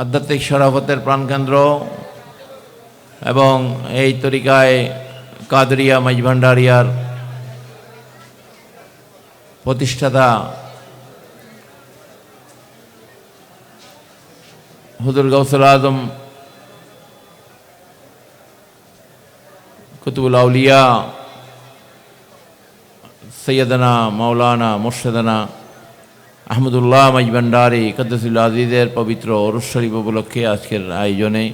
আধ্যাত্মিক শরাফতের প্রাণকেন্দ্র এবং এই তরিকায় কাদরিয়া মাইজভান্ডারিয়ার প্রতিষ্ঠাতা হুজুর গাউসুল আজম কুতুবুল আউলিয়া সৈয়দনা মাওলানা মুর্শিদানা আহমদুল্লাহ মাইজভান্ডারি কদ্দুসুল আজিজের পবিত্র উরুস শরীফ উপলক্ষে আজকের আয়োজনে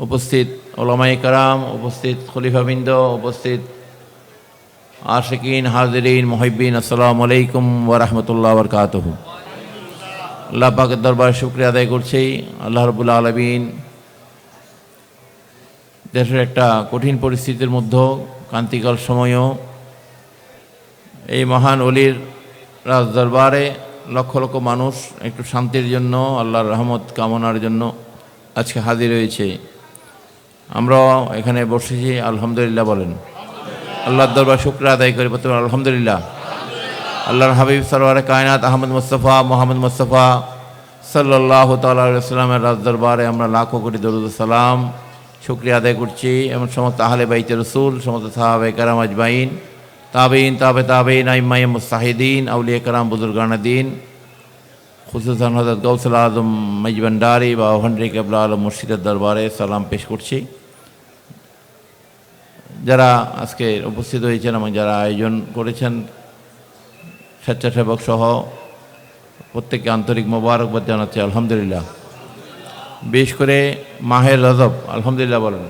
উপস্থিত উলামায়ে কেরাম, উপস্থিত খলিফাবৃন্দ, উপস্থিত আশিকিন, হাজিরিন, মুহিব্বিন, আসসালামু আলাইকুম ওয়া রাহমাতুল্লাহি ওয়া বারাকাতুহু। আল্লাহ পাকের দরবারে শুকরিয়া আদায় করছি। আল্লাহ রাব্বুল আলামিন দেশের একটা কঠিন পরিস্থিতির মধ্যে ক্রান্তিকাল সময়ও এই মহান অলির রাজ দরবারে লক্ষ লক্ষ মানুষ একটু শান্তির জন্য, আল্লাহর রহমত কামনার জন্য আজকে হাজির হয়েছে। আমরাও এখানে বসেছি, আলহামদুলিল্লাহ বলেন। আল্লাহর দরবার শুকরিয়া আদায় করি, বলতে আলহামদুলিল্লাহ। আল্লাহর হাবিব সরওয়ারে কায়নাত আহমদ মুস্তাফা মোহাম্মদ মুস্তাফা সাল্লাল্লাহু তাআলা আলাইহি ওয়াসাল্লামের রাজ দরবারে আমরা লাখো কোটি দরুদ সালাম শুকরিয়া আদায় করছি। এবং সমস্ত আহলে বাইতে রাসূল, সমস্ত সাহাবায়ে কেরাম আজমাইন, তাবেঈন, তাবেঈন, আইম্মায়ে মুজতাহিদিন, আউলিয়া কেরাম, বুজুর্গানে দ্বীন, খুসুসান হযরত গাউসুল আজম মাইজভান্ডারি বা ভান্ডারী কেবলা আলম মুর্শিদের দরবারে সালাম পেশ করছি। যারা আজকে উপস্থিত হয়েছেন এবং যারা আয়োজন করেছেন, স্বেচ্ছাসেবক সহ প্রত্যেককে আন্তরিক মোবারকবাদ জানাচ্ছি, আলহামদুলিল্লাহ। বিশেষ করে মাহের রজব, আলহামদুলিল্লাহ বলেন।